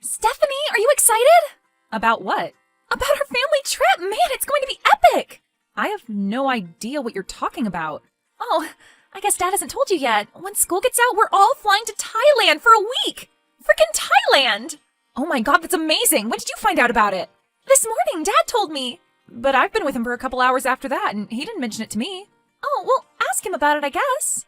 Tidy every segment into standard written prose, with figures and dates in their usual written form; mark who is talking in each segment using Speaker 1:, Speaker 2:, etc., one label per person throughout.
Speaker 1: Stephanie, are you excited?
Speaker 2: About what?
Speaker 1: About our family trip! Man, it's going to be epic!
Speaker 2: I have no idea what you're talking about.
Speaker 1: Oh, I guess Dad hasn't told you yet. When school gets out, we're all flying to Thailand for a week! Frickin' Thailand!
Speaker 2: Oh my god, that's amazing! When did you find out about it?
Speaker 1: This morning, Dad told me.
Speaker 2: But I've been with him for a couple hours after that, and he didn't mention it to me.
Speaker 1: Oh, well, ask him about it, I guess.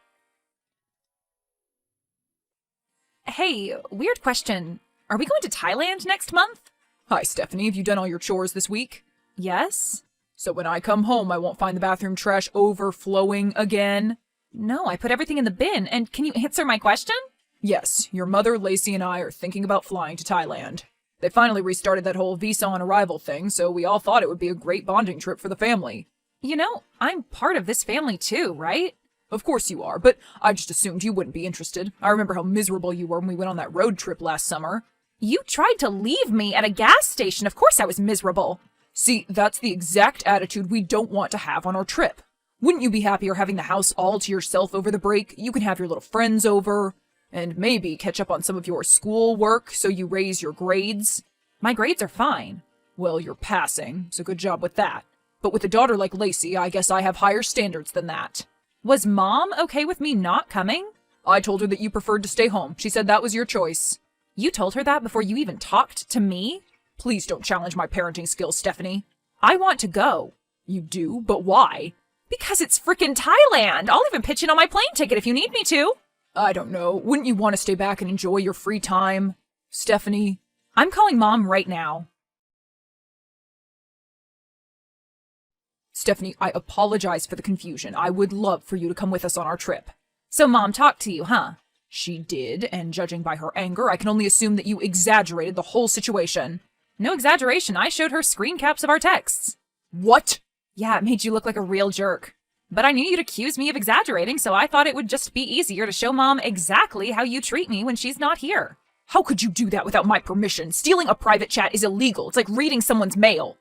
Speaker 2: Hey, weird question. Are we going to Thailand next month?
Speaker 3: Hi, Stephanie. Have you done all your chores this week?
Speaker 2: Yes.
Speaker 3: So when I come home, I won't find the bathroom trash overflowing again?
Speaker 2: No, I put everything in the bin, and can you answer my question?
Speaker 3: Yes, your mother, Lacey, and I are thinking about flying to Thailand. They finally restarted that whole visa on arrival thing, so we all thought it would be a great bonding trip for the family.
Speaker 2: You know, I'm part of this family too, right?
Speaker 3: Of course you are, but I just assumed you wouldn't be interested. I remember how miserable you were when we went on that road trip last summer.
Speaker 2: You tried to leave me at a gas station. Of course I was miserable.
Speaker 3: See, that's the exact attitude we don't want to have on our trip. Wouldn't you be happier having the house all to yourself over the break? You can have your little friends over, and maybe catch up on some of your school work so you raise your grades.
Speaker 2: My grades are fine.
Speaker 3: Well, you're passing, so good job with that. But with a daughter like Lacey, I guess I have higher standards than that.
Speaker 2: Was Mom okay with me not coming?
Speaker 3: I told her that you preferred to stay home. She said that was your choice.
Speaker 2: You told her that before you even talked to me?
Speaker 3: Please don't challenge my parenting skills, Stephanie.
Speaker 2: I want to go.
Speaker 3: You do? But why?
Speaker 2: Because it's frickin' Thailand! I'll even pitch in on my plane ticket if you need me to.
Speaker 3: I don't know. Wouldn't you want to stay back and enjoy your free time? Stephanie?
Speaker 2: I'm calling Mom right now.
Speaker 3: Stephanie, I apologize for the confusion. I would love for you to come with us on our trip.
Speaker 2: So Mom talked to you, huh?
Speaker 3: She did, and judging by her anger, I can only assume that you exaggerated the whole situation.
Speaker 2: No exaggeration, I showed her screen caps of our texts.
Speaker 3: What?
Speaker 2: Yeah, it made you look like a real jerk. But I knew you'd accuse me of exaggerating, so I thought it would just be easier to show Mom exactly how you treat me when she's not here.
Speaker 3: How could you do that without my permission? Stealing a private chat is illegal. It's like reading someone's mail.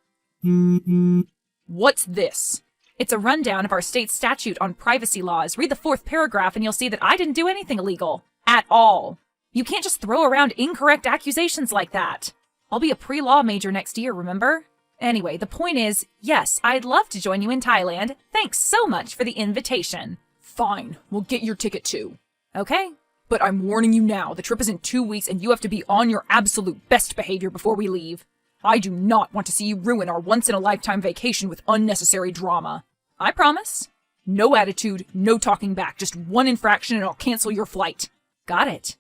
Speaker 3: What's this?
Speaker 2: It's a rundown of our state's statute on privacy laws. Read the 4th paragraph and you'll see that I didn't do anything illegal. At all. You can't just throw around incorrect accusations like that. I'll be a pre-law major next year, remember? Anyway, the point is, yes, I'd love to join you in Thailand. Thanks so much for the invitation.
Speaker 3: Fine, we'll get your ticket too.
Speaker 2: Okay.
Speaker 3: But I'm warning you now, the trip is in 2 weeks and you have to be on your absolute best behavior before we leave. I do not want to see you ruin our once-in-a-lifetime vacation with unnecessary drama.
Speaker 2: I promise.
Speaker 3: No attitude, no talking back, just one infraction and I'll cancel your flight.
Speaker 2: Got it.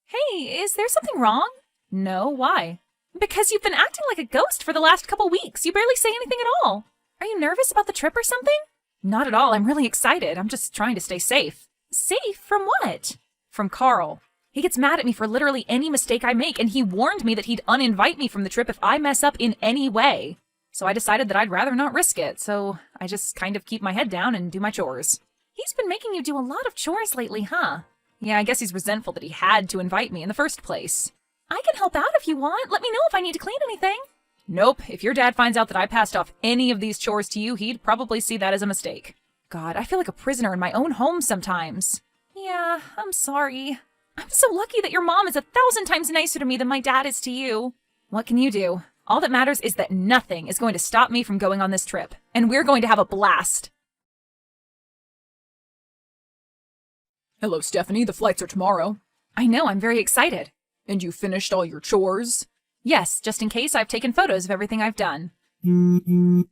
Speaker 1: Hey, is there something wrong?
Speaker 2: No, why?
Speaker 1: Because you've been acting like a ghost for the last couple weeks. You barely say anything at all. Are you nervous about the trip or something?
Speaker 2: Not at all. I'm really excited. I'm just trying to stay safe.
Speaker 1: Safe from what?
Speaker 2: From Carl. He gets mad at me for literally any mistake I make, and he warned me that he'd uninvite me from the trip if I mess up in any way. So I decided that I'd rather not risk it, so I just kind of keep my head down and do my chores.
Speaker 1: He's been making you do a lot of chores lately, huh?
Speaker 2: Yeah, I guess he's resentful that he had to invite me in the first place.
Speaker 1: I can help out if you want. Let me know if I need to clean anything.
Speaker 2: Nope. If your dad finds out that I passed off any of these chores to you, he'd probably see that as a mistake. God, I feel like a prisoner in my own home sometimes.
Speaker 1: Yeah, I'm sorry. I'm so lucky that your mom is 1,000 times nicer to me than my dad is to you.
Speaker 2: What can you do? All that matters is that nothing is going to stop me from going on this trip. And we're going to have a blast.
Speaker 3: Hello, Stephanie. The flights are tomorrow.
Speaker 2: I know. I'm very excited.
Speaker 3: And you finished all your chores?
Speaker 2: Yes, just in case I've taken photos of everything I've done.
Speaker 3: No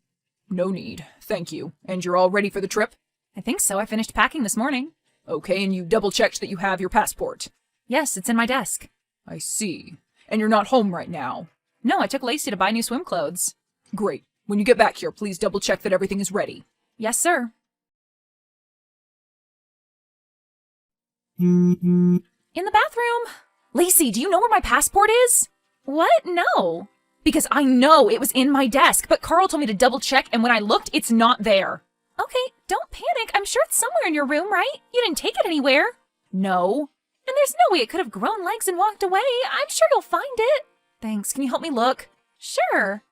Speaker 3: need. Thank you. And you're all ready for the trip?
Speaker 2: I think so. I finished packing this morning.
Speaker 3: Okay, and you double-checked that you have your passport?
Speaker 2: Yes, it's in my desk.
Speaker 3: I see. And you're not home right now?
Speaker 2: No, I took Lacey to buy new swim clothes.
Speaker 3: Great. When you get back here, please double-check that everything is ready.
Speaker 2: Yes, sir.
Speaker 1: In the bathroom.
Speaker 2: Lacey, do you know where my passport is?
Speaker 1: What? No.
Speaker 2: Because I know it was in my desk, but Carl told me to double-check, and when I looked, it's not there.
Speaker 1: Okay, don't panic. I'm sure it's somewhere in your room, right? You didn't take it anywhere.
Speaker 2: No.
Speaker 1: And there's no way it could have grown legs and walked away. I'm sure you'll find it.
Speaker 2: Thanks. Can you help me look?
Speaker 1: Sure.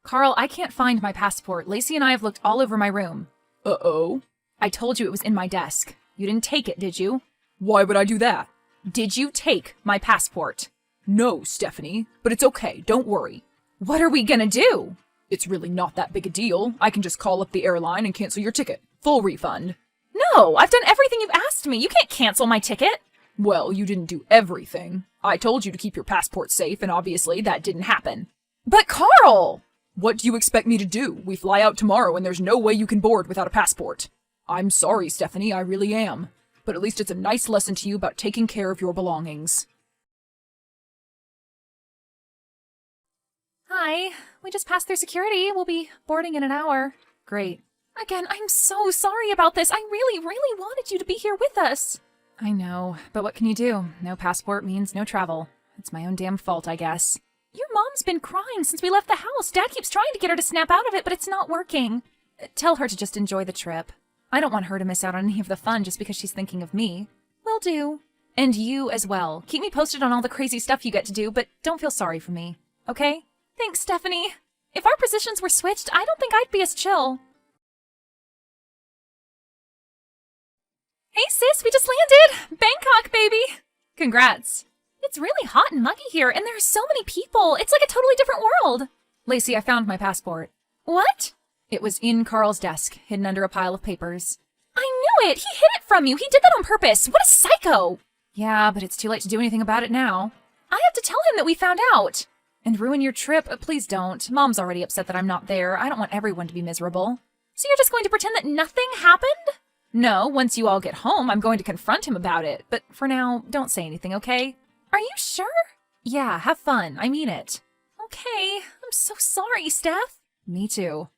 Speaker 2: Carl, I can't find my passport. Lacey and I have looked all over my room.
Speaker 3: Uh-oh.
Speaker 2: I told you it was in my desk. You didn't take it, did you?
Speaker 3: Why would I do that?
Speaker 2: Did you take my passport?
Speaker 3: No, Stephanie, but it's okay, don't worry.
Speaker 2: What are we gonna do?
Speaker 3: It's really not that big a deal. I can just call up the airline and cancel your ticket. Full refund.
Speaker 2: No, I've done everything you've asked me. You can't cancel my ticket.
Speaker 3: Well, you didn't do everything. I told you to keep your passport safe, and obviously that didn't happen.
Speaker 2: But Carl!
Speaker 3: What do you expect me to do? We fly out tomorrow and there's no way you can board without a passport. I'm sorry, Stephanie, I really am. But at least it's a nice lesson to you about taking care of your belongings.
Speaker 1: Hi, we just passed through security. We'll be boarding in an hour.
Speaker 2: Great.
Speaker 1: Again, I'm so sorry about this. I really, really wanted you to be here with us.
Speaker 2: I know, but what can you do? No passport means no travel. It's my own damn fault, I guess.
Speaker 1: Your mom's been crying since we left the house. Dad keeps trying to get her to snap out of it, but it's not working.
Speaker 2: Tell her to just enjoy the trip. I don't want her to miss out on any of the fun just because she's thinking of me.
Speaker 1: Will do.
Speaker 2: And you as well. Keep me posted on all the crazy stuff you get to do, but don't feel sorry for me. Okay?
Speaker 1: Thanks, Stephanie. If our positions were switched, I don't think I'd be as chill. Hey sis, we just landed! Bangkok, baby!
Speaker 2: Congrats.
Speaker 1: It's really hot and muggy here, and there are so many people. It's like a totally different world.
Speaker 2: Lacey, I found my passport.
Speaker 1: What?
Speaker 2: It was in Carl's desk, hidden under a pile of papers.
Speaker 1: I knew it! He hid it from you! He did that on purpose! What a psycho!
Speaker 2: Yeah, but it's too late to do anything about it now.
Speaker 1: I have to tell him that we found out.
Speaker 2: And ruin your trip? Please don't. Mom's already upset that I'm not there. I don't want everyone to be miserable.
Speaker 1: So you're just going to pretend that nothing happened?
Speaker 2: No, once you all get home, I'm going to confront him about it. But for now, don't say anything, okay?
Speaker 1: Are you sure?
Speaker 2: Yeah, have fun. I mean it.
Speaker 1: Okay. I'm so sorry, Steph.
Speaker 2: Me too.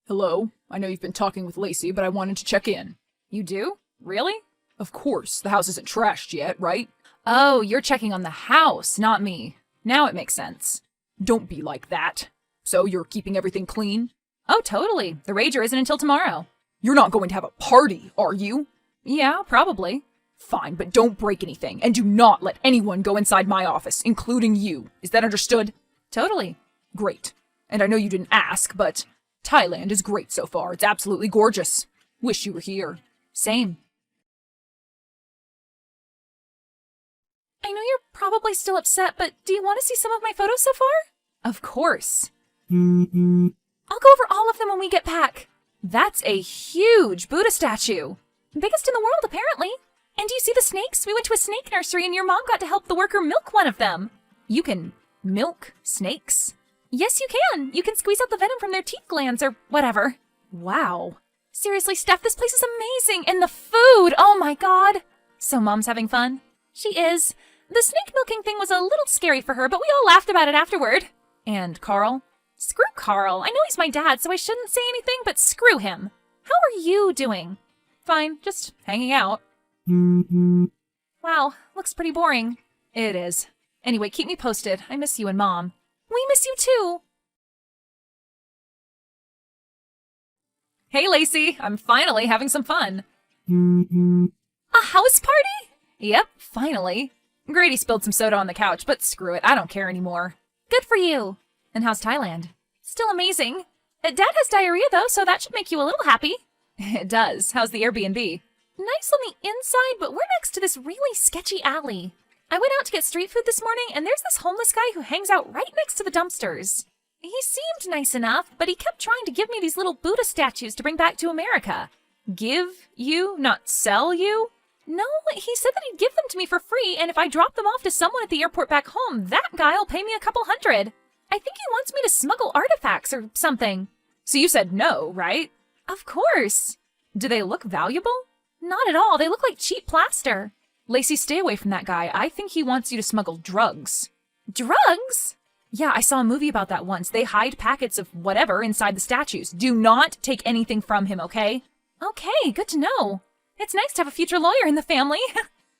Speaker 3: Hello? I know you've been talking with Lacey, but I wanted to check in.
Speaker 2: You do? Really?
Speaker 3: Of course, the house isn't trashed yet, right?
Speaker 2: Oh, you're checking on the house, not me. Now it makes sense.
Speaker 3: Don't be like that. So you're keeping everything clean?
Speaker 2: Oh, totally. The Rager isn't until tomorrow.
Speaker 3: You're not going to have a party, are you?
Speaker 2: Yeah, probably.
Speaker 3: Fine, but don't break anything, and do not let anyone go inside my office, including you. Is that understood?
Speaker 2: Totally.
Speaker 3: Great. And I know you didn't ask, but Thailand is great so far. It's absolutely gorgeous. Wish you were here.
Speaker 2: Same.
Speaker 1: I know you're probably still upset, but do you want to see some of my photos so far?
Speaker 2: Of course.
Speaker 1: I'll go over all of them when we get back.
Speaker 2: That's a huge Buddha statue.
Speaker 1: Biggest in the world, apparently. And do you see the snakes? We went to a snake nursery and your mom got to help the worker milk one of them.
Speaker 2: You can milk snakes?
Speaker 1: Yes, you can. You can squeeze out the venom from their teeth glands or whatever.
Speaker 2: Wow.
Speaker 1: Seriously, Steph, this place is amazing. And the food, oh my god.
Speaker 2: So Mom's having fun?
Speaker 1: She is. The snake milking thing was a little scary for her, but we all laughed about it afterward.
Speaker 2: And Carl?
Speaker 1: Screw Carl. I know he's my dad, so I shouldn't say anything, but screw him. How are you doing?
Speaker 2: Fine, just hanging out.
Speaker 1: Wow, looks pretty boring.
Speaker 2: It is. Anyway, keep me posted. I miss you and Mom.
Speaker 1: We miss you too.
Speaker 2: Hey, Lacey, I'm finally having some fun.
Speaker 1: A house party?
Speaker 2: Yep, finally. Grady spilled some soda on the couch, but screw it, I don't care anymore.
Speaker 1: Good for you.
Speaker 2: And how's Thailand?
Speaker 1: Still amazing. Dad has diarrhea though, so that should make you a little happy.
Speaker 2: It does. How's the Airbnb?
Speaker 1: Nice on the inside, but we're next to this really sketchy alley. I went out to get street food this morning, and there's this homeless guy who hangs out right next to the dumpsters. He seemed nice enough, but he kept trying to give me these little Buddha statues to bring back to America.
Speaker 2: Give you, not sell you?
Speaker 1: No, he said that he'd give them to me for free, and if I drop them off to someone at the airport back home, that guy'll pay me a couple $100. I think he wants me to smuggle artifacts or something.
Speaker 2: So you said no, right?
Speaker 1: Of course.
Speaker 2: Do they look valuable?
Speaker 1: Not at all. They look like cheap plaster.
Speaker 2: Lacey, stay away from that guy. I think he wants you to smuggle drugs.
Speaker 1: Drugs?
Speaker 2: Yeah, I saw a movie about that once. They hide packets of whatever inside the statues. Do not take anything from him, okay?
Speaker 1: Okay, good to know. It's nice to have a future lawyer in the family.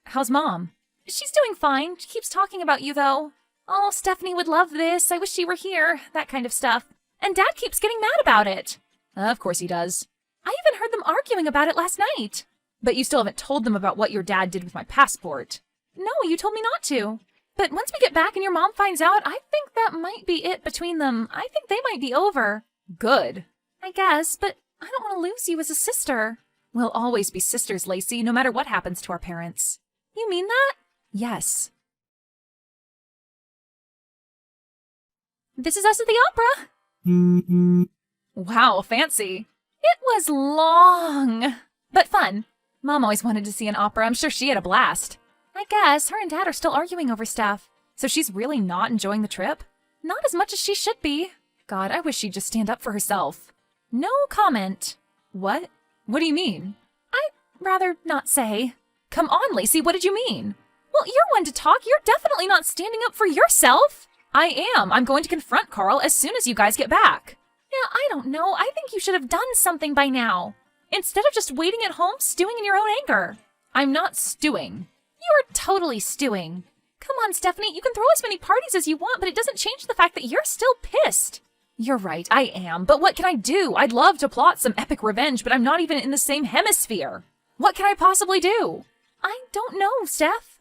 Speaker 2: How's Mom?
Speaker 1: She's doing fine. She keeps talking about you, though. Oh, Stephanie would love this. I wish she were here. That kind of stuff. And Dad keeps getting mad about it.
Speaker 2: Of course he does.
Speaker 1: I even heard them arguing about it last night.
Speaker 2: But you still haven't told them about what your dad did with my passport.
Speaker 1: No, you told me not to. But once we get back and your mom finds out, I think that might be it between them. I think they might be over.
Speaker 2: Good.
Speaker 1: I guess, but I don't want to lose you as a sister.
Speaker 2: We'll always be sisters, Lacey, no matter what happens to our parents.
Speaker 1: You mean that?
Speaker 2: Yes.
Speaker 1: This is us at the opera.
Speaker 2: Wow, fancy.
Speaker 1: It was long, but fun.
Speaker 2: Mom always wanted to see an opera. I'm sure she had a blast.
Speaker 1: I guess her and Dad are still arguing over stuff.
Speaker 2: So she's really not enjoying the trip?
Speaker 1: Not as much as she should be.
Speaker 2: God, I wish she'd just stand up for herself.
Speaker 1: No comment.
Speaker 2: What? What do you mean?
Speaker 1: I'd rather not say.
Speaker 2: Come on, Lacey, what did you mean?
Speaker 1: Well, you're one to talk. You're definitely not standing up for yourself.
Speaker 2: I am. I'm going to confront Carl as soon as you guys get back.
Speaker 1: Yeah, I don't know. I think you should have done something by now. Instead of just waiting at home, stewing in your own anger.
Speaker 2: I'm not stewing.
Speaker 1: You're totally stewing. Come on, Stephanie, you can throw as many parties as you want, but it doesn't change the fact that you're still pissed.
Speaker 2: You're right, I am. But what can I do? I'd love to plot some epic revenge, but I'm not even in the same hemisphere. What can I possibly do?
Speaker 1: I don't know, Steph.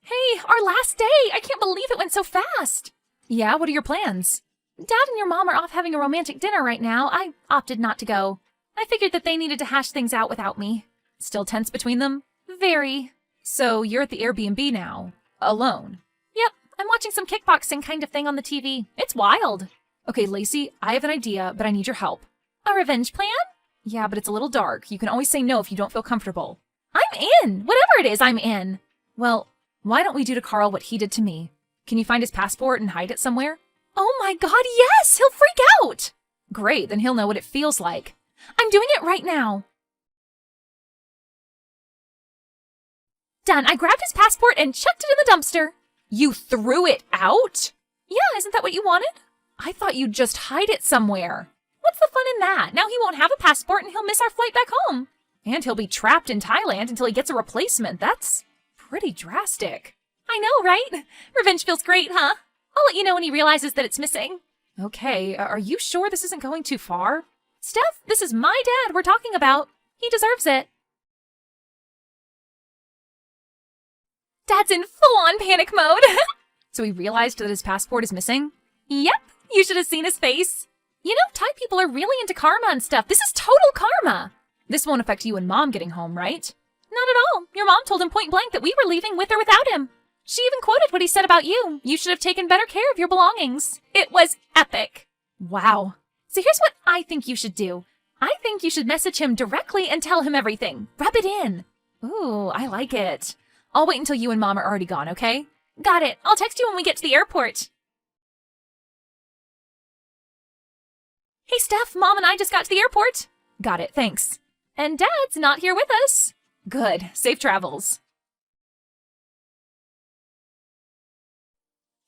Speaker 1: Hey, our last day! I can't believe it went so fast!
Speaker 2: Yeah, what are your plans?
Speaker 1: Dad and your mom are off having a romantic dinner right now. I opted not to go. I figured that they needed to hash things out without me.
Speaker 2: Still tense between them?
Speaker 1: Very.
Speaker 2: So you're at the Airbnb now, alone?
Speaker 1: Yep, I'm watching some kickboxing kind of thing on the TV. It's wild.
Speaker 2: Okay, Lacey, I have an idea, but I need your help.
Speaker 1: A revenge plan?
Speaker 2: Yeah, but it's a little dark. You can always say no if you don't feel comfortable.
Speaker 1: I'm in! Whatever it is, I'm in.
Speaker 2: Well, why don't we do to Carl what he did to me? Can you find his passport and hide it somewhere?
Speaker 1: Oh my god, yes! He'll freak out!
Speaker 2: Great, then he'll know what it feels like.
Speaker 1: I'm doing it right now. Done. I grabbed his passport and chucked it in the dumpster.
Speaker 2: You threw it out?
Speaker 1: Yeah, isn't that what you wanted?
Speaker 2: I thought you'd just hide it somewhere.
Speaker 1: What's the fun in that? Now he won't have a passport and he'll miss our flight back home.
Speaker 2: And he'll be trapped in Thailand until he gets a replacement. That's pretty drastic.
Speaker 1: I know, right? Revenge feels great, huh? I'll let you know when he realizes that it's missing.
Speaker 2: Okay, are you sure this isn't going too far?
Speaker 1: Steph, this is my dad we're talking about. He deserves it. Dad's in full-on panic mode.
Speaker 2: So he realized that his passport is missing?
Speaker 1: Yep, you should have seen his face. You know, Thai people are really into karma and stuff. This is total karma.
Speaker 2: This won't affect you and Mom getting home, right?
Speaker 1: Not at all. Your mom told him point blank that we were leaving with or without him. She even quoted what he said about you. You should have taken better care of your belongings. It was epic.
Speaker 2: Wow.
Speaker 1: So here's what I think you should do. I think you should message him directly and tell him everything. Rub it in.
Speaker 2: Ooh, I like it. I'll wait until you and Mom are already gone, okay?
Speaker 1: Got it. I'll text you when we get to the airport. Hey, Steph, Mom and I just got to the airport.
Speaker 2: Got it, thanks.
Speaker 1: And Dad's not here with us.
Speaker 2: Good. Safe travels.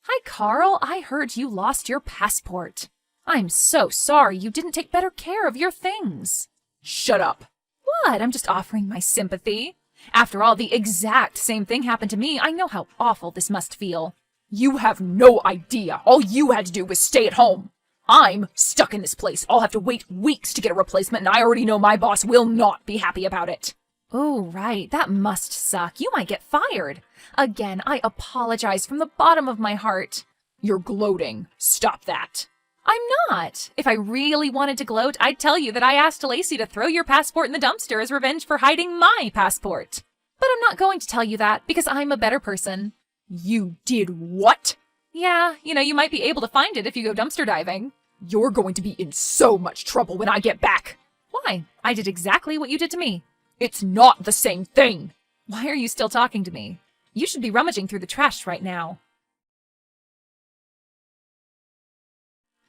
Speaker 2: Hi, Carl. I heard you lost your passport. I'm so sorry you didn't take better care of your things.
Speaker 3: Shut up.
Speaker 2: What? I'm just offering my sympathy. After all, the exact same thing happened to me. I know how awful this must feel.
Speaker 3: You have no idea. All you had to do was stay at home. I'm stuck in this place. I'll have to wait weeks to get a replacement, and I already know my boss will not be happy about it.
Speaker 2: Oh, right. That must suck. You might get fired. Again, I apologize from the bottom of my heart.
Speaker 3: You're gloating. Stop that.
Speaker 2: I'm not. If I really wanted to gloat, I'd tell you that I asked Lacey to throw your passport in the dumpster as revenge for hiding my passport. But I'm not going to tell you that because I'm a better person.
Speaker 3: You did what?
Speaker 2: Yeah, you might be able to find it if you go dumpster diving.
Speaker 3: You're going to be in so much trouble when I get back.
Speaker 2: Why? I did exactly what you did to me.
Speaker 3: It's not the same thing.
Speaker 2: Why are you still talking to me? You should be rummaging through the trash right now.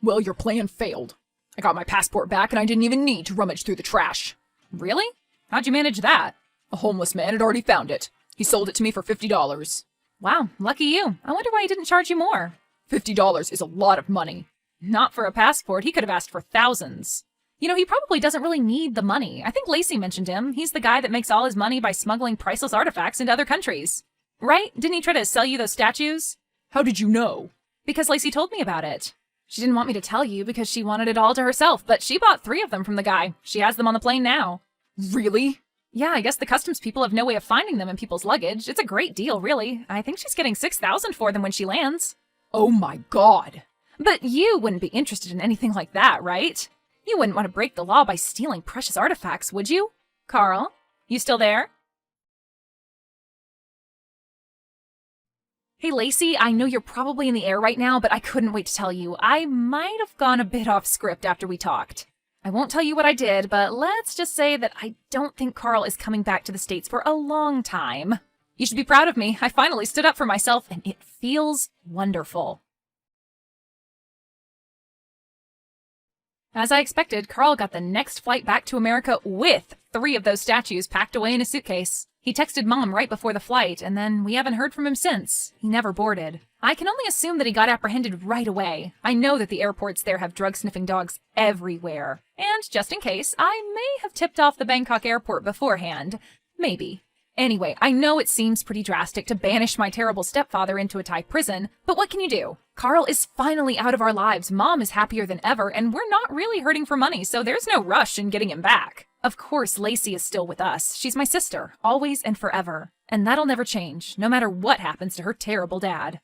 Speaker 3: Well, your plan failed. I got my passport back and I didn't even need to rummage through the trash.
Speaker 2: Really? How'd you manage that?
Speaker 3: A homeless man had already found it. He sold it to me for $50.
Speaker 2: Wow, lucky you. I wonder why he didn't charge you more.
Speaker 3: $50 is a lot of money.
Speaker 2: Not for a passport. He could have asked for thousands. He probably doesn't really need the money. I think Lacey mentioned him. He's the guy that makes all his money by smuggling priceless artifacts into other countries. Right? Didn't he try to sell you those statues?
Speaker 3: How did you know?
Speaker 2: Because Lacey told me about it. She didn't want me to tell you because she wanted it all to herself, but she bought 3 of them from the guy. She has them on the plane now.
Speaker 3: Really?
Speaker 2: Yeah, I guess the customs people have no way of finding them in people's luggage. It's a great deal, really. I think she's getting $6,000 for them when she lands.
Speaker 3: Oh my god.
Speaker 2: But you wouldn't be interested in anything like that, right? You wouldn't want to break the law by stealing precious artifacts, would you? Carl, you still there? Hey, Lacey, I know you're probably in the air right now, but I couldn't wait to tell you. I might have gone a bit off script after we talked. I won't tell you what I did, but let's just say that I don't think Carl is coming back to the States for a long time. You should be proud of me. I finally stood up for myself, and it feels wonderful. As I expected, Carl got the next flight back to America with 3 of those statues packed away in a suitcase. He texted Mom right before the flight, and then we haven't heard from him since. He never boarded. I can only assume that he got apprehended right away. I know that the airports there have drug-sniffing dogs everywhere. And just in case, I may have tipped off the Bangkok airport beforehand. Maybe. Anyway, I know it seems pretty drastic to banish my terrible stepfather into a Thai prison, but what can you do? Carl is finally out of our lives, Mom is happier than ever, and we're not really hurting for money, so there's no rush in getting him back. Of course, Lacey is still with us. She's my sister, always and forever. And that'll never change, no matter what happens to her terrible dad.